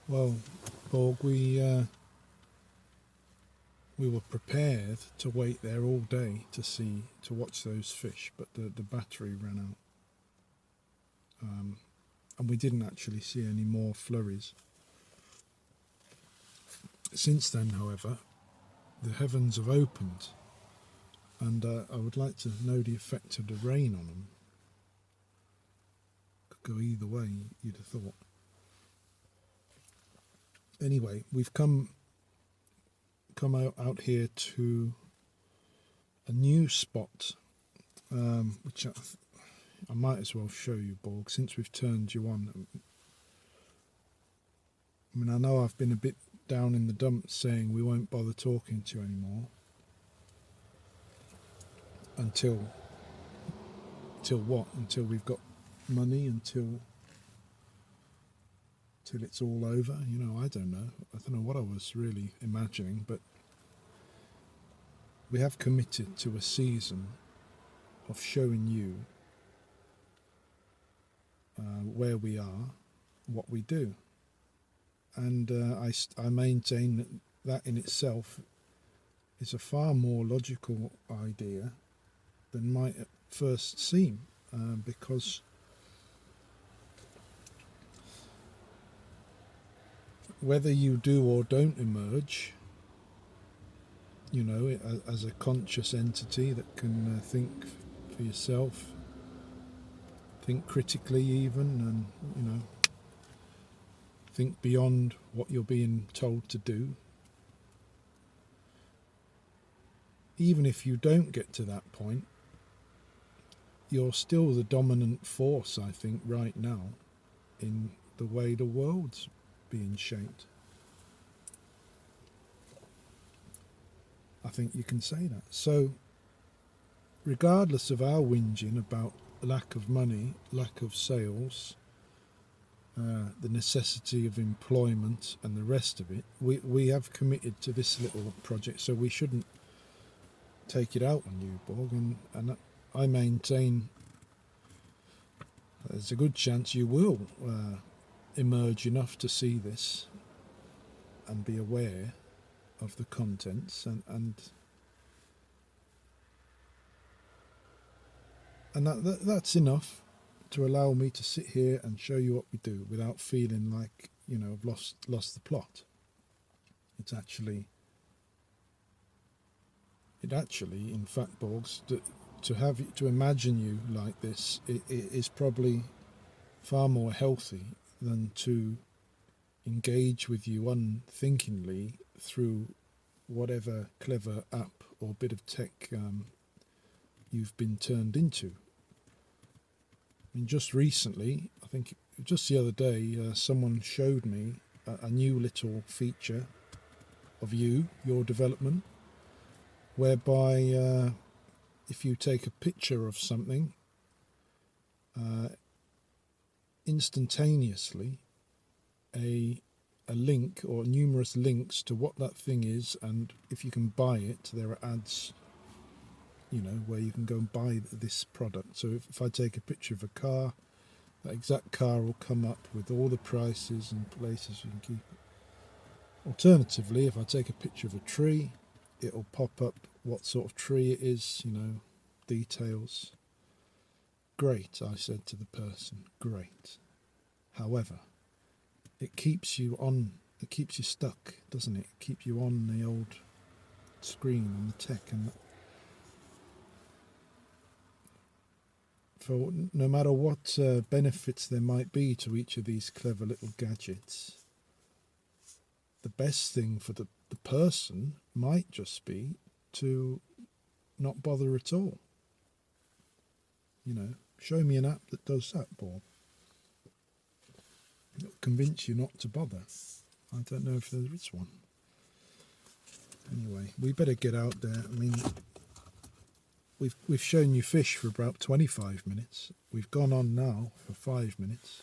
Well, Borg, we were prepared to wait there all day to watch those fish, but the battery ran out, and we didn't actually see any more flurries. Since then, however, the heavens have opened, and I would like to know the effect of the rain on them. Could go either way, you'd have thought. Anyway, we've come out here to a new spot, which I might as well show you, Borg, since we've turned you on. I mean, I know I've been a bit down in the dumps saying we won't bother talking to you anymore until what? Until we've got money, until it's all over. I don't know. I don't know what I was really imagining, but we have committed to a season of showing you where we are, what we do. And I maintain that in itself is a far more logical idea than might at first seem, because whether you do or don't emerge, as a conscious entity that can think for yourself, think critically even, and think beyond what you're being told to do. Even if you don't get to that point, you're still the dominant force, I think, right now in the way the world's being shaped. I think you can say that. So, regardless of our whinging about lack of money, lack of sales, the necessity of employment and the rest of it, we have committed to this little project, so we shouldn't take it out on you, Borg, and I maintain there's a good chance you will emerge enough to see this and be aware of the contents, and that's enough to allow me to sit here and show you what we do without feeling like I've lost the plot. It actually, in fact, Borgs, to imagine you like this, it is probably far more healthy than to engage with you unthinkingly through whatever clever app or bit of tech you've been turned into. I mean, just recently, I think just the other day, someone showed me a new little feature of your development, whereby if you take a picture of something, instantaneously a link or numerous links to what that thing is, and if you can buy it, there are ads where you can go and buy this product. So if I take a picture of a car, that exact car will come up with all the prices and places you can keep it. Alternatively, if I take a picture of a tree, it'll pop up what sort of tree it is, details. Great, I said to the person, great. However, it keeps you stuck, doesn't it? It keeps you on the old screen, on the tech, and for no matter what benefits there might be to each of these clever little gadgets, the best thing for the person might just be to not bother at all. Show me an app that does that, Bob. It'll convince you not to bother. I don't know if there is one. Anyway, we better get out there. I mean, we've shown you fish for about 25 minutes. We've gone on now for 5 minutes.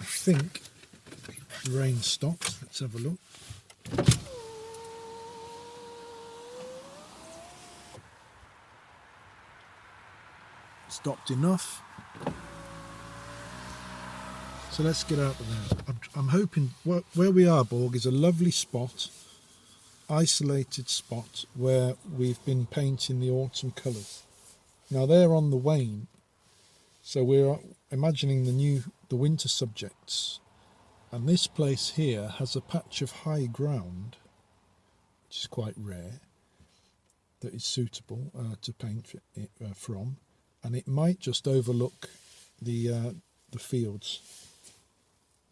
I think the rain stopped. Let's have a look. Stopped enough. So let's get out of there. I'm hoping where we are, Borg, is a lovely spot, isolated spot where we've been painting the autumn colours. Now they're on the wane, so we're imagining the winter subjects, and this place here has a patch of high ground, which is quite rare, that is suitable to paint it from, and it might just overlook the fields.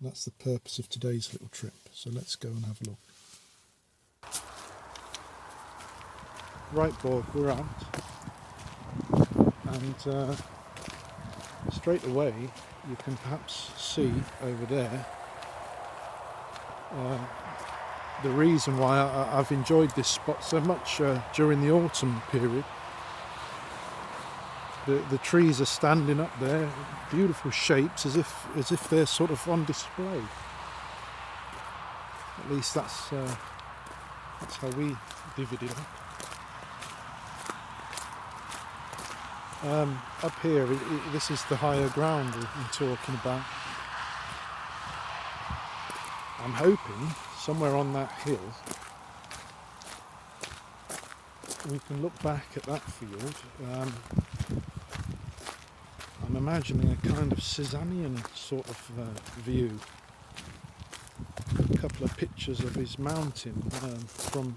That's the purpose of today's little trip. So let's go and have a look. Right, Borg, we're out, and straight away you can perhaps see over there the reason why I've enjoyed this spot so much during the autumn period. The trees are standing up there, beautiful shapes, as if they're sort of on display. At least that's how we divvied it up. Up here, this is the higher ground I'm talking about. I'm hoping somewhere on that hill we can look back at that field. I'm imagining a kind of Cézannean sort of view. A couple of pictures of his mountain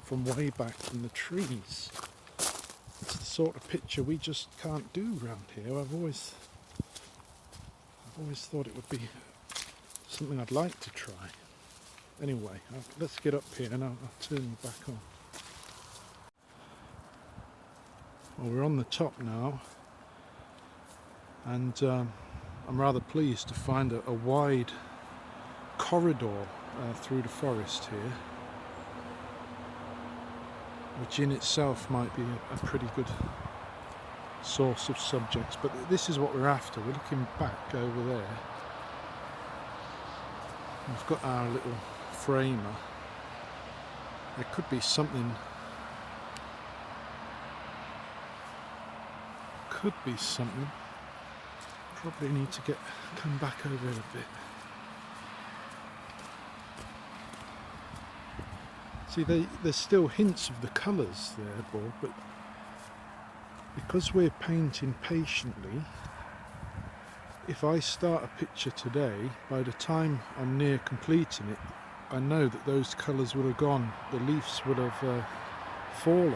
from way back in the trees. It's the sort of picture we just can't do around here. I've always thought it would be something I'd like to try. Anyway, let's get up here and I'll turn you back on. Well, we're on the top now, and I'm rather pleased to find a wide corridor through the forest here, which in itself might be a pretty good source of subjects. But this is what we're after. We're looking back over there. We've got our little framer. There could be something. Probably need to come back over a bit. See, there's still hints of the colours there, Borg, but because we're painting patiently, if I start a picture today, by the time I'm near completing it, I know that those colours would have gone, the leaves would have fallen.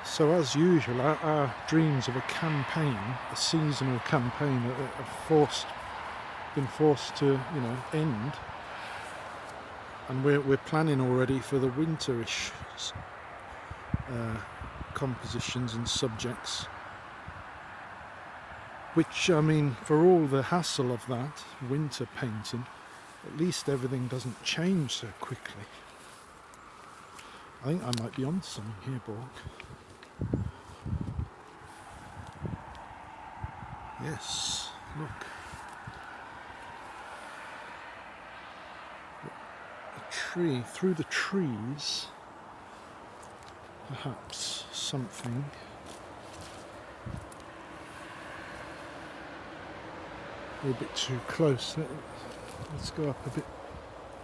So as usual, our dreams of a campaign, a seasonal campaign, have been forced to, end. And we're planning already for the winterish compositions and subjects. Which, I mean, for all the hassle of that winter painting, at least everything doesn't change so quickly. I think I might be on something here, Borg. Yes, look. A tree, through the trees, perhaps something. A little bit too close. Let's go up a bit.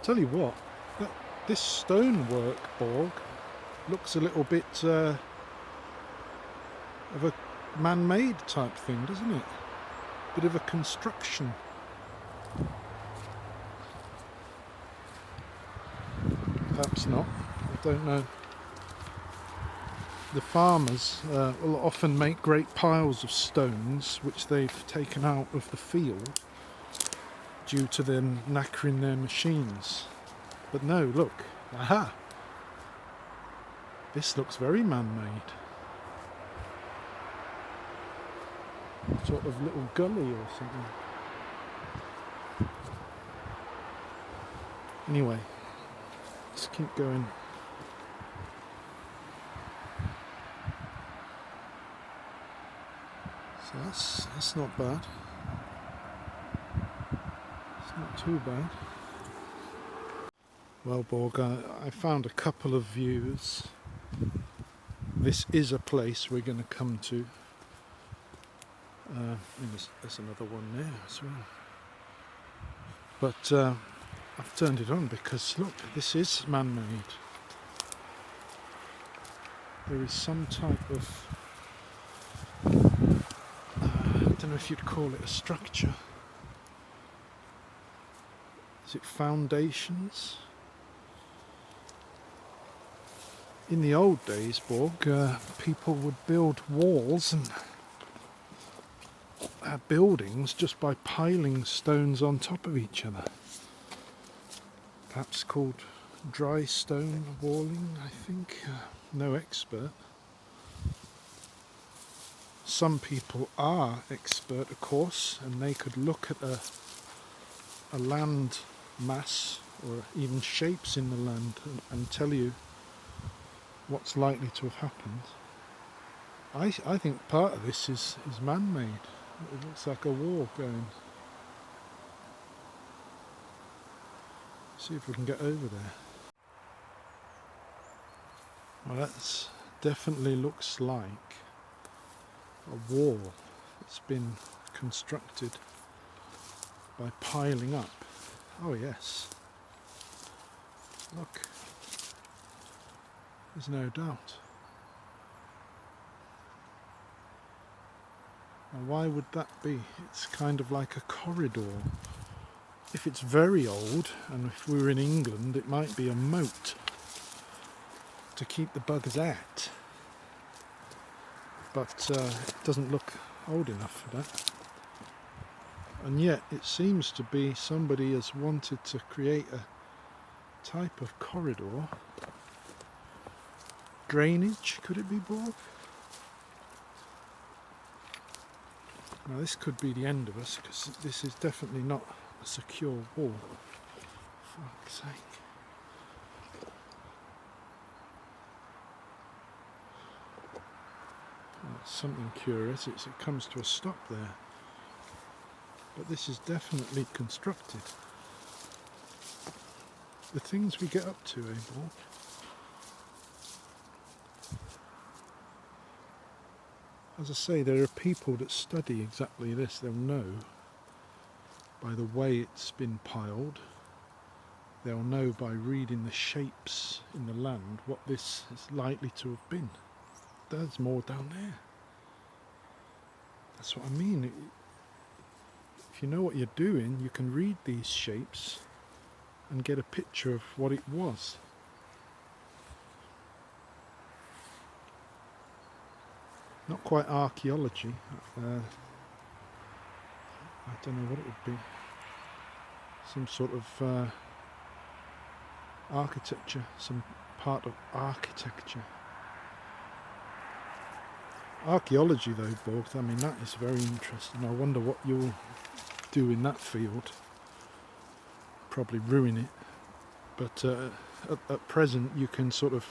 Tell you what, this stonework, Borg, looks a little bit of a man-made type thing, doesn't it? Bit of a construction. Perhaps not. I don't know. The farmers will often make great piles of stones which they've taken out of the field due to them knackering their machines. But no, look. Aha! This looks very man-made. Sort of little gully or something. Anyway, let's keep going. So that's not bad. It's not too bad. Well, Borg, I found a couple of views. This is a place we're going to come to. And there's another one there as well. But I've turned it on because look, this is man-made. There is some type of, I don't know if you'd call it a structure. Is it foundations? In the old days, Borg, people would build walls and buildings just by piling stones on top of each other. Perhaps called dry stone walling, I think. No expert. Some people are expert, of course, and they could look at a land mass or even shapes in the land and tell you what's likely to have happened. I think part of this is man-made. It looks like a wall going. See if we can get over there. Well, that definitely looks like a wall that's been constructed by piling up. Oh yes. Look. There's no doubt. Now why would that be? It's kind of like a corridor. If it's very old, and if we were in England, it might be a moat to keep the buggers out. But it doesn't look old enough for that. And yet it seems to be somebody has wanted to create a type of corridor. Drainage, could it be, Borg? Now this could be the end of us, because this is definitely not a secure wall. For fuck's sake. That's something curious, it comes to a stop there. But this is definitely constructed. The things we get up to, Borg? As I say, there are people that study exactly this. They'll know by the way it's been piled. They'll know by reading the shapes in the land what this is likely to have been. There's more down there. That's what I mean. If you know what you're doing, you can read these shapes and get a picture of what it was. Not quite archaeology. I don't know what it would be. Some sort of architecture, some part of architecture. Archaeology though, Borg, I mean that is very interesting. I wonder what you'll do in that field. Probably ruin it. But at present you can sort of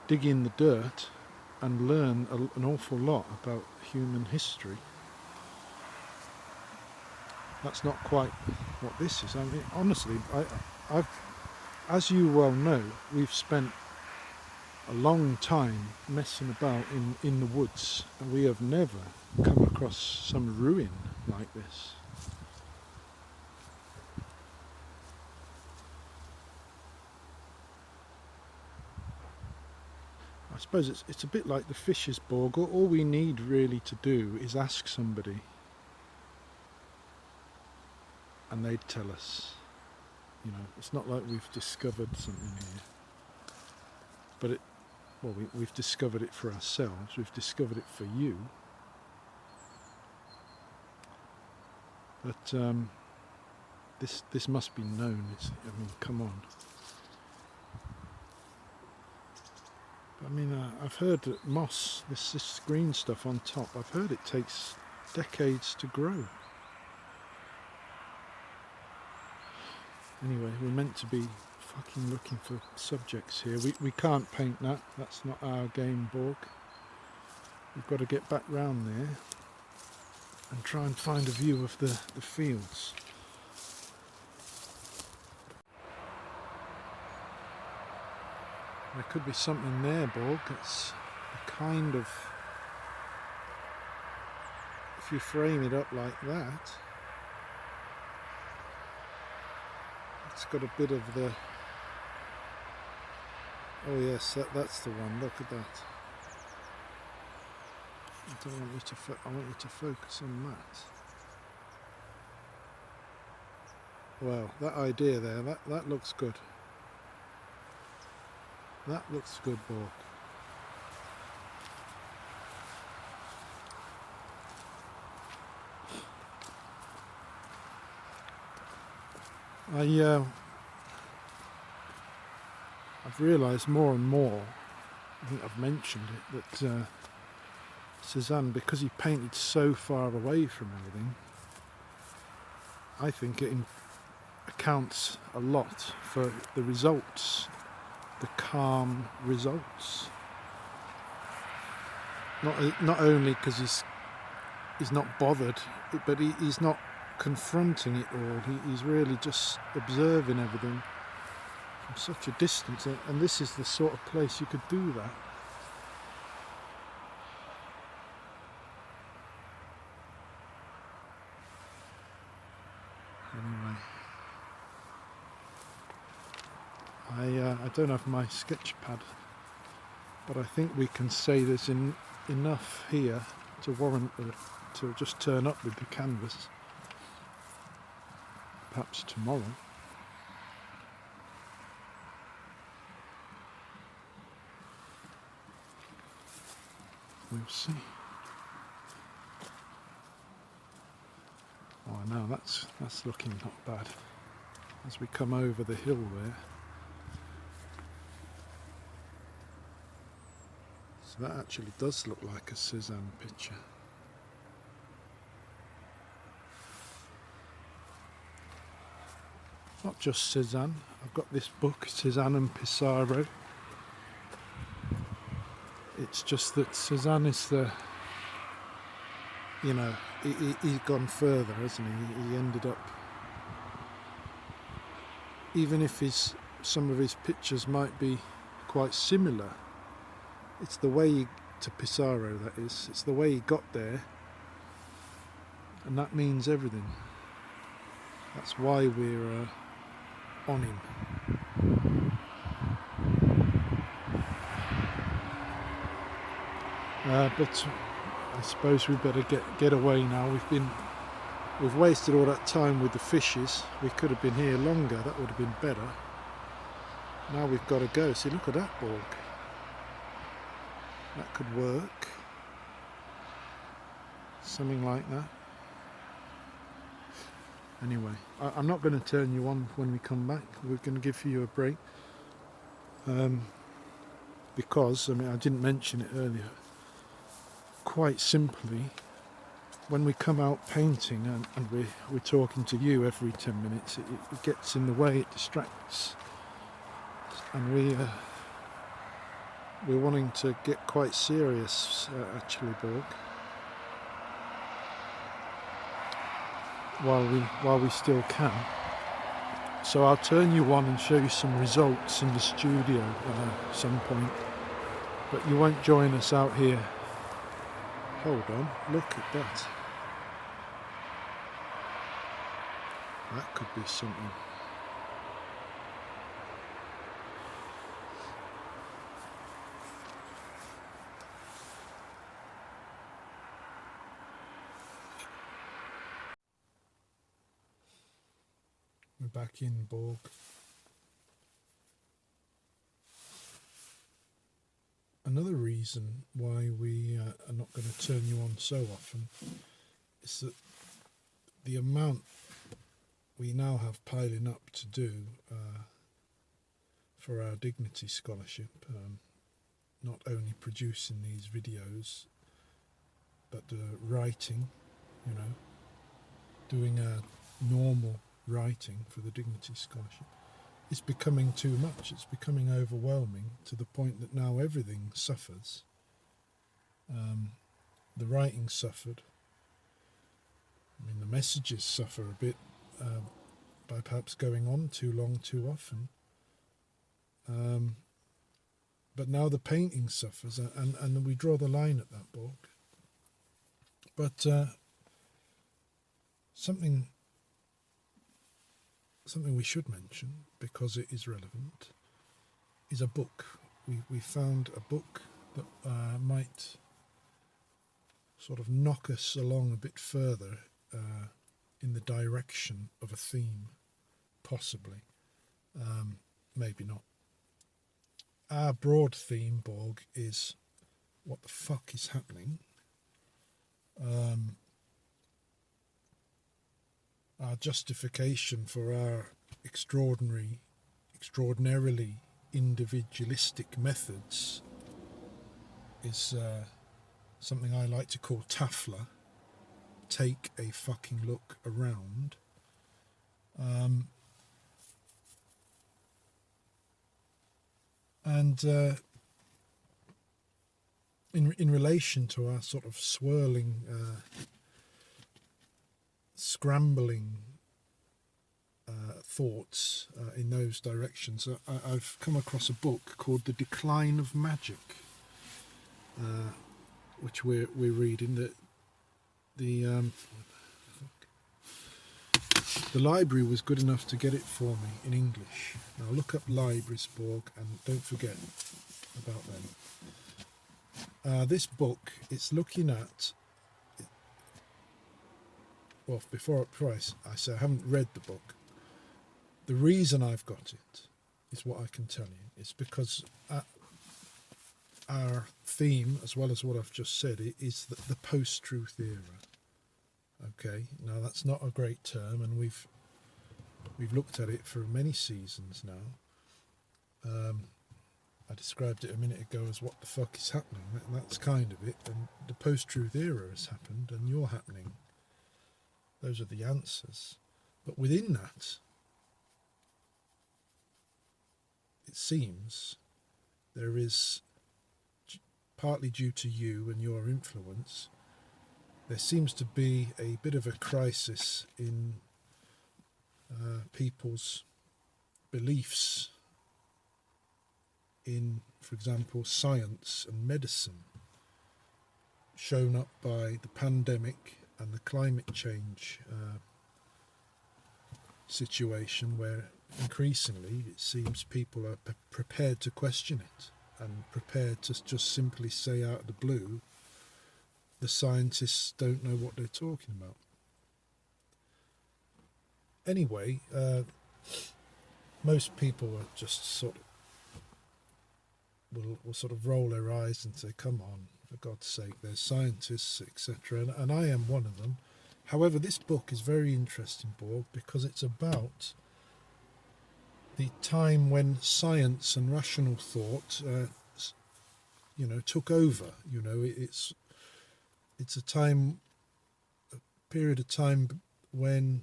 dig in the dirt and learn an awful lot about human history. That's not quite what this is. I mean, honestly, I've, as you well know, we've spent a long time messing about in the woods, and we have never come across some ruin like this. I suppose it's a bit like the fishes, Borg. All we need really to do is ask somebody and they'd tell us. You know, it's not like we've discovered something here. But we've discovered it for ourselves, we've discovered it for you. But this must be known. I mean, come on. I mean, I've heard that moss, this green stuff on top, I've heard it takes decades to grow. Anyway, we're meant to be fucking looking for subjects here. We can't paint that, that's not our game, Borg. We've got to get back round there and try and find a view of the fields. There could be something there, Borg. It's a kind of, if you frame it up like that, It's got a bit of the... Oh yes, that's the one. Look at that. I don't want you to. I want you to focus on that. Well, that idea there. That looks good. That looks good, Borg. I've realised more and more, I think I've mentioned it, that Cézanne, because he painted so far away from everything, I think it accounts a lot for the results, the calm results. Not only because he's not bothered, but he's not confronting it all. He's really just observing everything from such a distance, and this is the sort of place you could do that. Anyway, I don't have my sketch pad, but I think we can say there's enough here to warrant to just turn up with the canvas. Perhaps tomorrow. We'll see. Oh, now that's looking not bad. As we come over the hill there. So that actually does look like a Cézanne picture. Not just Cézanne. I've got this book, Cézanne and Pissarro. It's just that Cézanne is the, he's gone further, hasn't he? He ended up, even if some of his pictures might be quite similar, it's the way to Pissarro, that is. It's the way he got there, and that means everything. That's why we're on him. But I suppose we better get away now. We've wasted all that time with the fishes. We could have been here longer. That would have been better. Now we've got to go. See, look at that Borg. That could work. Something like that. Anyway, I'm not going to turn you on when we come back. We're going to give you a break. Because, I didn't mention it earlier. Quite simply, when we come out painting and we're talking to you every 10 minutes, it gets in the way, it distracts. And we're wanting to get quite serious, actually, Borg. While we still can. So I'll turn you on and show you some results in the studio at some point. But you won't join us out here. Hold on, look at that. That could be something. We're back in Borg. Another reason why we are not going to turn you on so often is that the amount we now have piling up to do for our Dignity Scholarship, not only producing these videos, but writing, doing a normal writing for the Dignity Scholarship, is becoming too much. It's becoming overwhelming to the point that now everything suffers. The writing suffered. The messages suffer a bit by perhaps going on too long, too often. But now the painting suffers, and we draw the line at that, Borg. But something something we should mention, because it is relevant, is a book. We found a book that might sort of knock us along a bit further in the direction of a theme, possibly. Maybe not. Our broad theme, Borg, is what the fuck is happening. Our justification for our extraordinarily individualistic methods is something I like to call TAFLA. Take a fucking look around. And in relation to our sort of swirling, scrambling thoughts in those directions, I've come across a book called The Decline of Magic, which we're reading. The library was good enough to get it for me in English. Now look up libraries, Borg, and don't forget about them. This book, it's looking at, well, before I say I haven't read the book. The reason I've got it is what I can tell you. It's because our theme, as well as what I've just said, is the post-truth era. Okay, now that's not a great term, and we've looked at it for many seasons now. I described it a minute ago as what the fuck is happening, and that's kind of it. And the post-truth era has happened, and you're happening. Those are the answers. But within that, it seems there is, partly due to you and your influence, there seems to be a bit of a crisis in people's beliefs in, for example, science and medicine, shown up by the pandemic and the climate change situation, where increasingly it seems people are prepared to question it and prepared to just simply say out of the blue, the scientists don't know what they're talking about. Anyway, most people are just sort of will sort of roll their eyes and say, come on, for God's sake, there's scientists, etc. And I am one of them. However, this book is very interesting, Borg, because it's about the time when science and rational thought, took over. It's a period of time when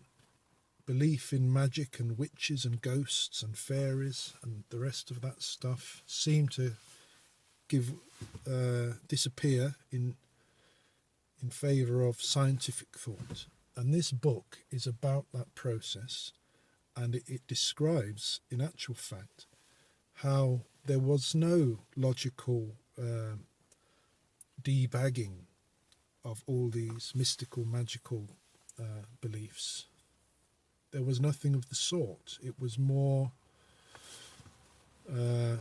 belief in magic and witches and ghosts and fairies and the rest of that stuff seem to disappear in favour of scientific thought. And this book is about that process, and it describes, in actual fact, how there was no logical debagging of all these mystical, magical beliefs. There was nothing of the sort. It was more a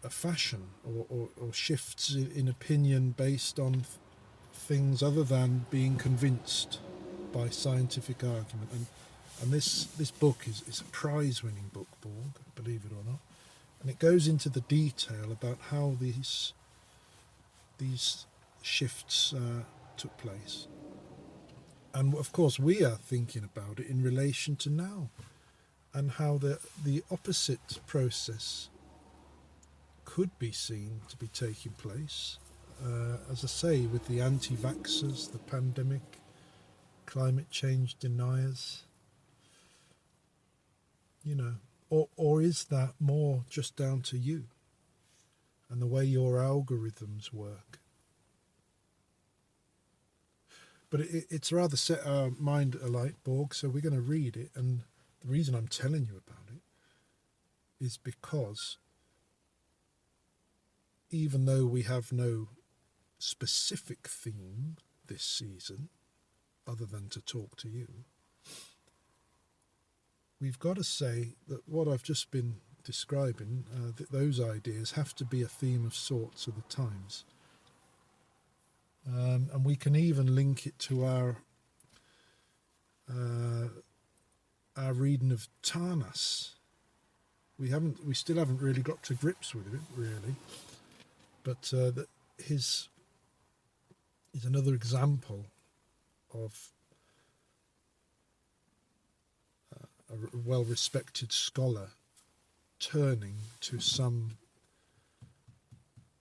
fashion or shifts in opinion based on things other than being convinced by scientific argument. And this book is a prize-winning book, Borg, believe it or not. And it goes into the detail about how these shifts took place. And of course we are thinking about it in relation to now, and how the opposite process could be seen to be taking place, as I say, with the anti-vaxxers, the pandemic, climate change deniers, or is that more just down to you and the way your algorithms work? But it's rather set our mind alight, Borg, so we're going to read it. And the reason I'm telling you about it is because even though we have no specific theme this season, other than to talk to you, we've got to say that what I've just been describing, those ideas have to be a theme of sorts of the times. And we can even link it to our reading of Tarnas. We still haven't really got to grips with it, really. But that is another example of a well-respected scholar turning to some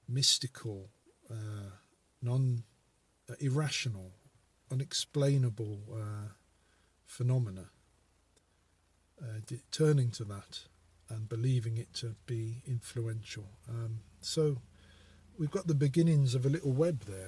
mystical, irrational, unexplainable phenomena, turning to that and believing it to be influential. So we've got the beginnings of a little web there.